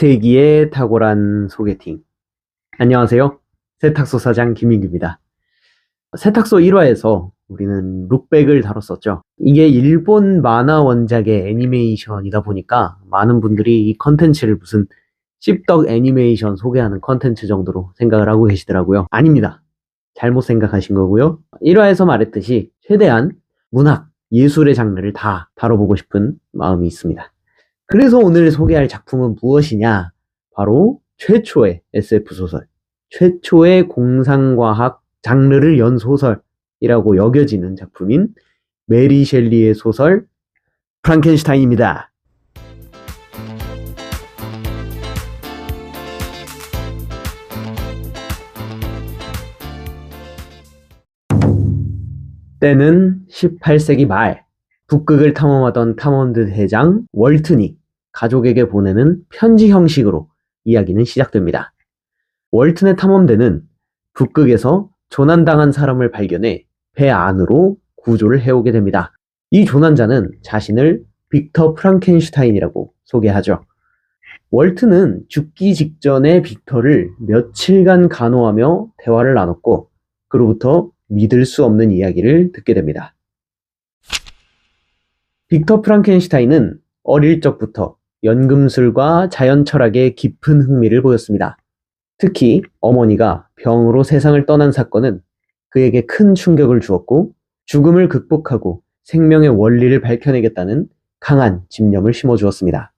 미스테이기의 탁월한 소개팅. 안녕하세요. 세탁소 사장 김민규입니다. 세탁소 1화에서 우리는 룩백을 다뤘었죠. 이게 일본 만화 원작의 애니메이션이다 보니까 많은 분들이 이 컨텐츠를 무슨 씹덕 애니메이션 소개하는 컨텐츠 정도로 생각을 하고 계시더라고요. 아닙니다. 잘못 생각하신 거고요. 1화에서 말했듯이 최대한 문학, 예술의 장르를 다 다뤄보고 싶은 마음이 있습니다. 그래서 오늘 소개할 작품은 무엇이냐? 바로 최초의 SF 소설, 최초의 공상과학 장르를 연 소설이라고 여겨지는 작품인 메리 셸리의 소설 프랑켄슈타인입니다. 때는 18세기 말, 북극을 탐험하던 탐험대 대장 월튼이 가족에게 보내는 편지 형식으로 이야기는 시작됩니다. 월튼의 탐험대는 북극에서 조난당한 사람을 발견해 배 안으로 구조를 해오게 됩니다. 이 조난자는 자신을 빅터 프랑켄슈타인이라고 소개하죠. 월튼은 죽기 직전에 빅터를 며칠간 간호하며 대화를 나눴고 그로부터 믿을 수 없는 이야기를 듣게 됩니다. 빅터 프랑켄슈타인은 어릴 적부터 연금술과 자연 철학에 깊은 흥미를 보였습니다. 특히 어머니가 병으로 세상을 떠난 사건은 그에게 큰 충격을 주었고 죽음을 극복하고 생명의 원리를 밝혀내겠다는 강한 집념을 심어주었습니다.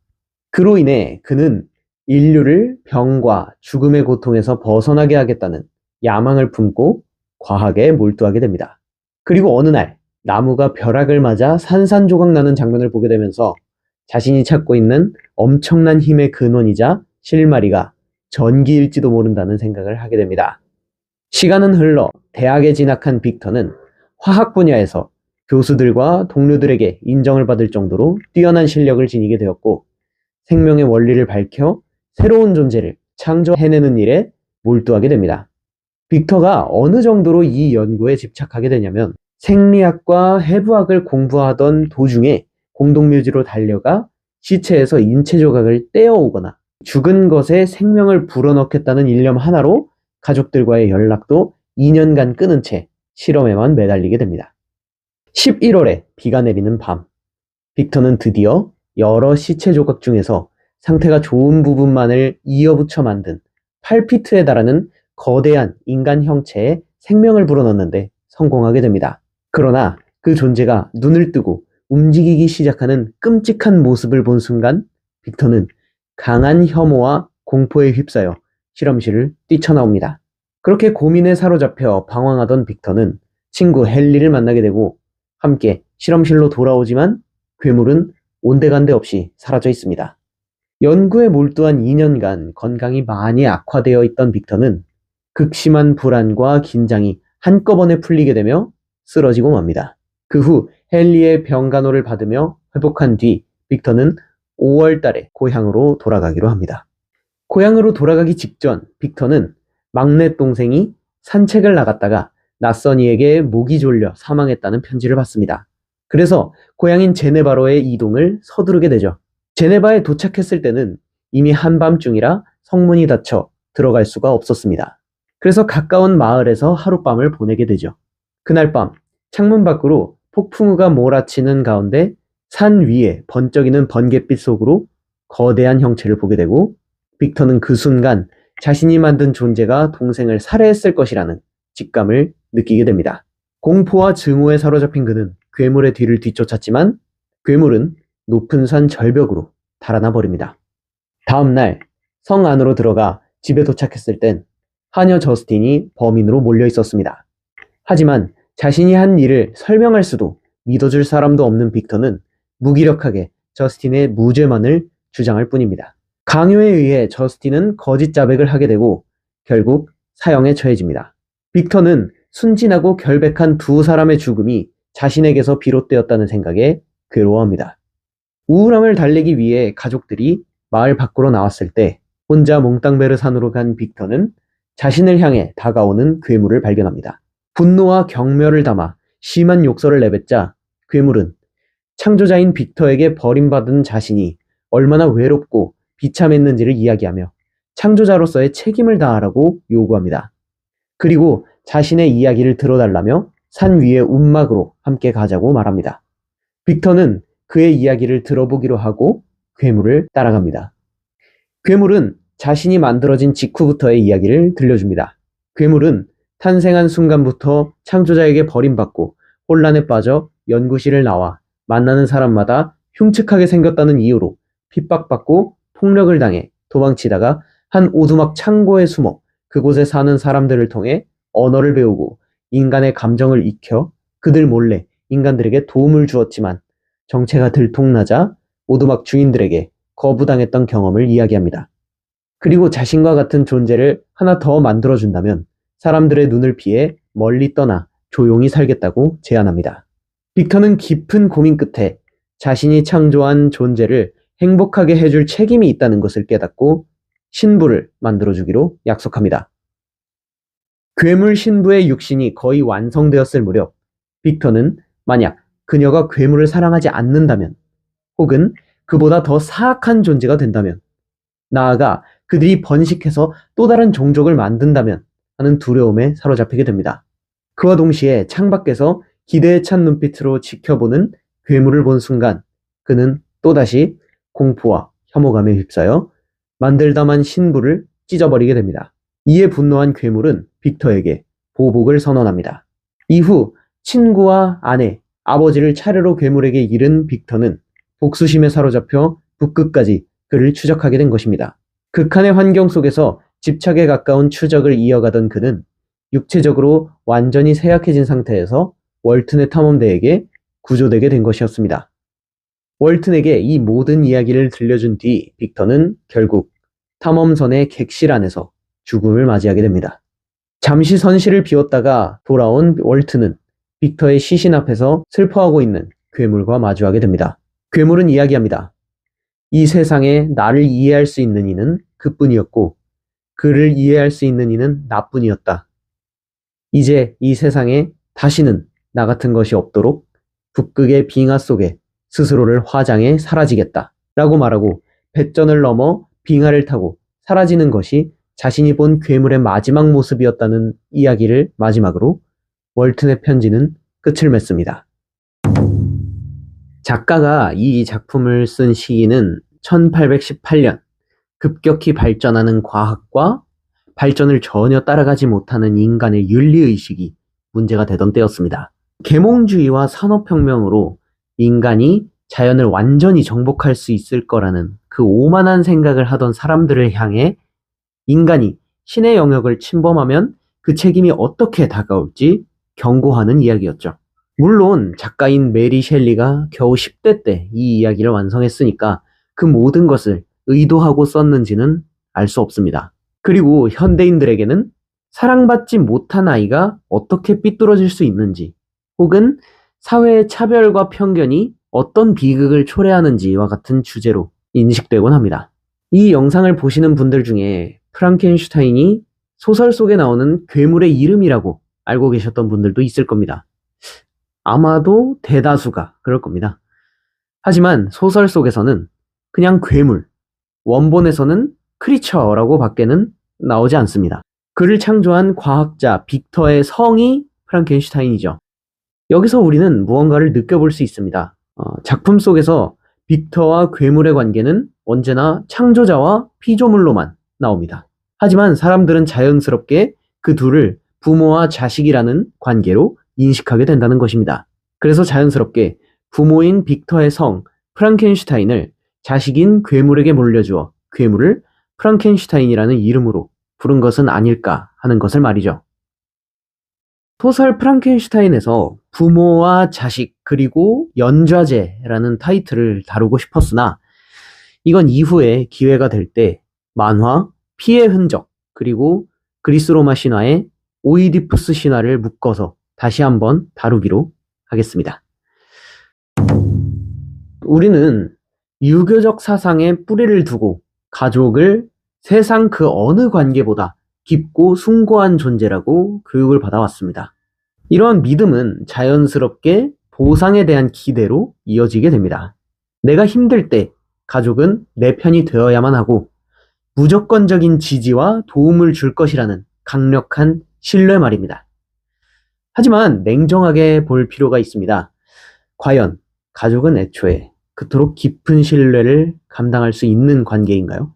그로 인해 그는 인류를 병과 죽음의 고통에서 벗어나게 하겠다는 야망을 품고 과학에 몰두하게 됩니다. 그리고 어느 날 나무가 벼락을 맞아 산산조각 나는 장면을 보게 되면서 자신이 찾고 있는 엄청난 힘의 근원이자 실마리가 전기일지도 모른다는 생각을 하게 됩니다. 시간은 흘러 대학에 진학한 빅터는 화학 분야에서 교수들과 동료들에게 인정을 받을 정도로 뛰어난 실력을 지니게 되었고 생명의 원리를 밝혀 새로운 존재를 창조해내는 일에 몰두하게 됩니다. 빅터가 어느 정도로 이 연구에 집착하게 되냐면 생리학과 해부학을 공부하던 도중에 공동묘지로 달려가 시체에서 인체 조각을 떼어오거나 죽은 것에 생명을 불어넣겠다는 일념 하나로 가족들과의 연락도 2년간 끊은 채 실험에만 매달리게 됩니다. 11월에 비가 내리는 밤, 빅터는 드디어 여러 시체 조각 중에서 상태가 좋은 부분만을 이어붙여 만든 8피트에 달하는 거대한 인간 형체에 생명을 불어넣는데 성공하게 됩니다. 그러나 그 존재가 눈을 뜨고 움직이기 시작하는 끔찍한 모습을 본 순간 빅터는 강한 혐오와 공포에 휩싸여 실험실을 뛰쳐나옵니다. 그렇게 고민에 사로잡혀 방황하던 빅터는 친구 헨리를 만나게 되고 함께 실험실로 돌아오지만 괴물은 온데간데 없이 사라져 있습니다. 연구에 몰두한 2년간 건강이 많이 악화되어 있던 빅터는 극심한 불안과 긴장이 한꺼번에 풀리게 되며 쓰러지고 맙니다. 그 후 헨리의 병간호를 받으며 회복한 뒤 빅터는 5월 달에 고향으로 돌아가기로 합니다. 고향으로 돌아가기 직전 빅터는 막내 동생이 산책을 나갔다가 낯선 이에게 목이 졸려 사망했다는 편지를 받습니다. 그래서 고향인 제네바로의 이동을 서두르게 되죠. 제네바에 도착했을 때는 이미 한밤중이라 성문이 닫혀 들어갈 수가 없었습니다. 그래서 가까운 마을에서 하룻밤을 보내게 되죠. 그날 밤 창문 밖으로 폭풍우가 몰아치는 가운데 산 위에 번쩍이는 번갯빛 속으로 거대한 형체를 보게 되고 빅터는 그 순간 자신이 만든 존재가 동생을 살해했을 것이라는 직감을 느끼게 됩니다. 공포와 증오에 사로잡힌 그는 괴물의 뒤를 뒤쫓았지만 괴물은 높은 산 절벽으로 달아나 버립니다. 다음 날 성 안으로 들어가 집에 도착했을 땐 하녀 저스틴이 범인으로 몰려 있었습니다. 하지만 자신이 한 일을 설명할 수도 믿어줄 사람도 없는 빅터는 무기력하게 저스틴의 무죄만을 주장할 뿐입니다. 강요에 의해 저스틴은 거짓 자백을 하게 되고 결국 사형에 처해집니다. 빅터는 순진하고 결백한 두 사람의 죽음이 자신에게서 비롯되었다는 생각에 괴로워합니다. 우울함을 달래기 위해 가족들이 마을 밖으로 나왔을 때 혼자 몽땅베르 산으로 간 빅터는 자신을 향해 다가오는 괴물을 발견합니다. 분노와 경멸을 담아 심한 욕설을 내뱉자 괴물은 창조자인 빅터에게 버림받은 자신이 얼마나 외롭고 비참했는지를 이야기하며 창조자로서의 책임을 다하라고 요구합니다. 그리고 자신의 이야기를 들어달라며 산 위의 움막으로 함께 가자고 말합니다. 빅터는 그의 이야기를 들어보기로 하고 괴물을 따라갑니다. 괴물은 자신이 만들어진 직후부터의 이야기를 들려줍니다. 괴물은 탄생한 순간부터 창조자에게 버림받고 혼란에 빠져 연구실을 나와 만나는 사람마다 흉측하게 생겼다는 이유로 핍박받고 폭력을 당해 도망치다가 한 오두막 창고에 숨어 그곳에 사는 사람들을 통해 언어를 배우고 인간의 감정을 익혀 그들 몰래 인간들에게 도움을 주었지만 정체가 들통나자 오두막 주인들에게 거부당했던 경험을 이야기합니다. 그리고 자신과 같은 존재를 하나 더 만들어준다면 사람들의 눈을 피해 멀리 떠나 조용히 살겠다고 제안합니다. 빅터는 깊은 고민 끝에 자신이 창조한 존재를 행복하게 해줄 책임이 있다는 것을 깨닫고 신부를 만들어주기로 약속합니다. 괴물 신부의 육신이 거의 완성되었을 무렵 빅터는 만약 그녀가 괴물을 사랑하지 않는다면 혹은 그보다 더 사악한 존재가 된다면 나아가 그들이 번식해서 또 다른 종족을 만든다면 하는 두려움에 사로잡히게 됩니다. 그와 동시에 창밖에서 기대에 찬 눈빛으로 지켜보는 괴물을 본 순간 그는 또다시 공포와 혐오감에 휩싸여 만들다만 신부를 찢어버리게 됩니다. 이에 분노한 괴물은 빅터에게 보복을 선언합니다. 이후 친구와 아내, 아버지를 차례로 괴물에게 잃은 빅터는 복수심에 사로잡혀 북극까지 그를 추적하게 된 것입니다. 극한의 환경 속에서 집착에 가까운 추적을 이어가던 그는 육체적으로 완전히 쇠약해진 상태에서 월튼의 탐험대에게 구조되게 된 것이었습니다. 월튼에게 이 모든 이야기를 들려준 뒤 빅터는 결국 탐험선의 객실 안에서 죽음을 맞이하게 됩니다. 잠시 선실을 비웠다가 돌아온 월튼은 빅터의 시신 앞에서 슬퍼하고 있는 괴물과 마주하게 됩니다. 괴물은 이야기합니다. 이 세상에 나를 이해할 수 있는 이는 그뿐이었고 그를 이해할 수 있는 이는 나뿐이었다. 이제 이 세상에 다시는 나 같은 것이 없도록 북극의 빙하 속에 스스로를 화장해 사라지겠다 라고 말하고 배전을 넘어 빙하를 타고 사라지는 것이 자신이 본 괴물의 마지막 모습이었다는 이야기를 마지막으로 월튼의 편지는 끝을 맺습니다. 작가가 이 작품을 쓴 시기는 1818년, 급격히 발전하는 과학과 발전을 전혀 따라가지 못하는 인간의 윤리의식이 문제가 되던 때였습니다. 계몽주의와 산업혁명으로 인간이 자연을 완전히 정복할 수 있을 거라는 그 오만한 생각을 하던 사람들을 향해 인간이 신의 영역을 침범하면 그 책임이 어떻게 다가올지 경고하는 이야기였죠. 물론 작가인 메리 셸리가 겨우 10대 때 이 이야기를 완성했으니까 그 모든 것을 의도하고 썼는지는 알 수 없습니다. 그리고 현대인들에게는 사랑받지 못한 아이가 어떻게 삐뚤어질 수 있는지 혹은 사회의 차별과 편견이 어떤 비극을 초래하는지와 같은 주제로 인식되곤 합니다. 이 영상을 보시는 분들 중에 프랑켄슈타인이 소설 속에 나오는 괴물의 이름이라고 알고 계셨던 분들도 있을 겁니다. 아마도 대다수가 그럴 겁니다. 하지만 소설 속에서는 그냥 괴물, 원본에서는 크리처라고 밖에는 나오지 않습니다. 그를 창조한 과학자 빅터의 성이 프랑켄슈타인이죠. 여기서 우리는 무언가를 느껴볼 수 있습니다. 작품 속에서 빅터와 괴물의 관계는 언제나 창조자와 피조물로만 나옵니다. 하지만 사람들은 자연스럽게 그 둘을 부모와 자식이라는 관계로 인식하게 된다는 것입니다. 그래서 자연스럽게 부모인 빅터의 성 프랑켄슈타인을 자식인 괴물에게 물려주어 괴물을 프랑켄슈타인이라는 이름으로 부른 것은 아닐까 하는 것을 말이죠. 소설 프랑켄슈타인에서 부모와 자식 그리고 연좌제라는 타이틀을 다루고 싶었으나 이건 이후에 기회가 될 때 만화 피의 흔적 그리고 그리스 로마 신화의 오이디푸스 신화를 묶어서 다시 한번 다루기로 하겠습니다. 우리는 유교적 사상에 뿌리를 두고 가족을 세상 그 어느 관계보다 깊고 숭고한 존재라고 교육을 받아왔습니다. 이러한 믿음은 자연스럽게 보상에 대한 기대로 이어지게 됩니다. 내가 힘들 때 가족은 내 편이 되어야만 하고 무조건적인 지지와 도움을 줄 것이라는 강력한 신뢰 말입니다. 하지만 냉정하게 볼 필요가 있습니다. 과연 가족은 애초에 그토록 깊은 신뢰를 감당할 수 있는 관계인가요?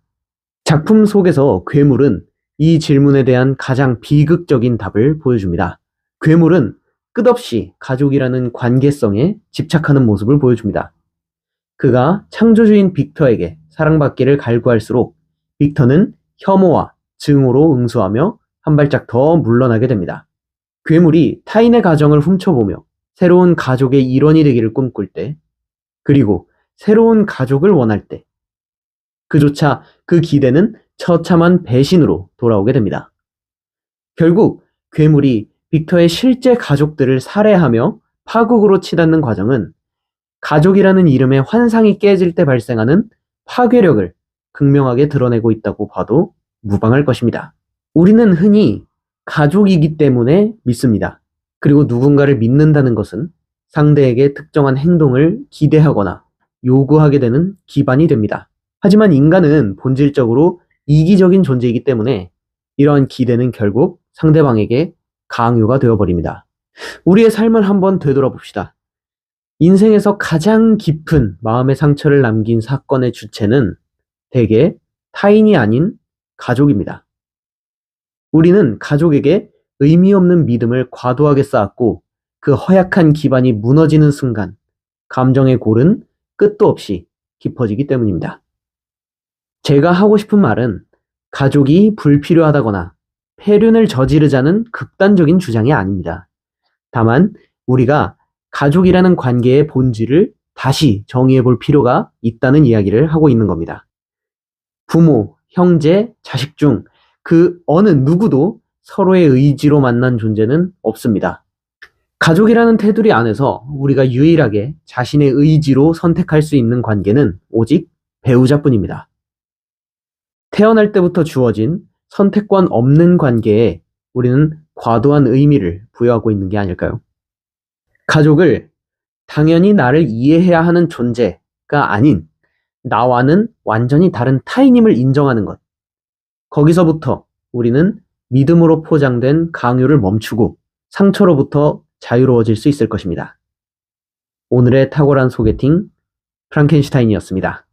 작품 속에서 괴물은 이 질문에 대한 가장 비극적인 답을 보여줍니다. 괴물은 끝없이 가족이라는 관계성에 집착하는 모습을 보여줍니다. 그가 창조주인 빅터에게 사랑받기를 갈구할수록 빅터는 혐오와 증오로 응수하며 한 발짝 더 물러나게 됩니다. 괴물이 타인의 가정을 훔쳐보며 새로운 가족의 일원이 되기를 꿈꿀 때, 그리고 새로운 가족을 원할 때, 그조차 그 기대는 처참한 배신으로 돌아오게 됩니다. 결국 괴물이 빅터의 실제 가족들을 살해하며 파국으로 치닫는 과정은 가족이라는 이름의 환상이 깨질 때 발생하는 파괴력을 극명하게 드러내고 있다고 봐도 무방할 것입니다. 우리는 흔히 가족이기 때문에 믿습니다. 그리고 누군가를 믿는다는 것은 상대에게 특정한 행동을 기대하거나 요구하게 되는 기반이 됩니다. 하지만 인간은 본질적으로 이기적인 존재이기 때문에 이러한 기대는 결국 상대방에게 강요가 되어버립니다. 우리의 삶을 한번 되돌아봅시다. 인생에서 가장 깊은 마음의 상처를 남긴 사건의 주체는 대개 타인이 아닌 가족입니다. 우리는 가족에게 의미 없는 믿음을 과도하게 쌓았고 그 허약한 기반이 무너지는 순간 감정의 골은 끝도 없이 깊어지기 때문입니다. 제가 하고 싶은 말은 가족이 불필요하다거나 폐륜을 저지르자는 극단적인 주장이 아닙니다. 다만 우리가 가족이라는 관계의 본질을 다시 정의해 볼 필요가 있다는 이야기를 하고 있는 겁니다. 부모, 형제, 자식 중 그 어느 누구도 서로의 의지로 만난 존재는 없습니다. 가족이라는 테두리 안에서 우리가 유일하게 자신의 의지로 선택할 수 있는 관계는 오직 배우자뿐입니다. 태어날 때부터 주어진 선택권 없는 관계에 우리는 과도한 의미를 부여하고 있는 게 아닐까요? 가족을 당연히 나를 이해해야 하는 존재가 아닌 나와는 완전히 다른 타인임을 인정하는 것. 거기서부터 우리는 믿음으로 포장된 강요를 멈추고 상처로부터 자유로워질 수 있을 것입니다. 오늘의 탁월한 소개팅 프랑켄슈타인이었습니다.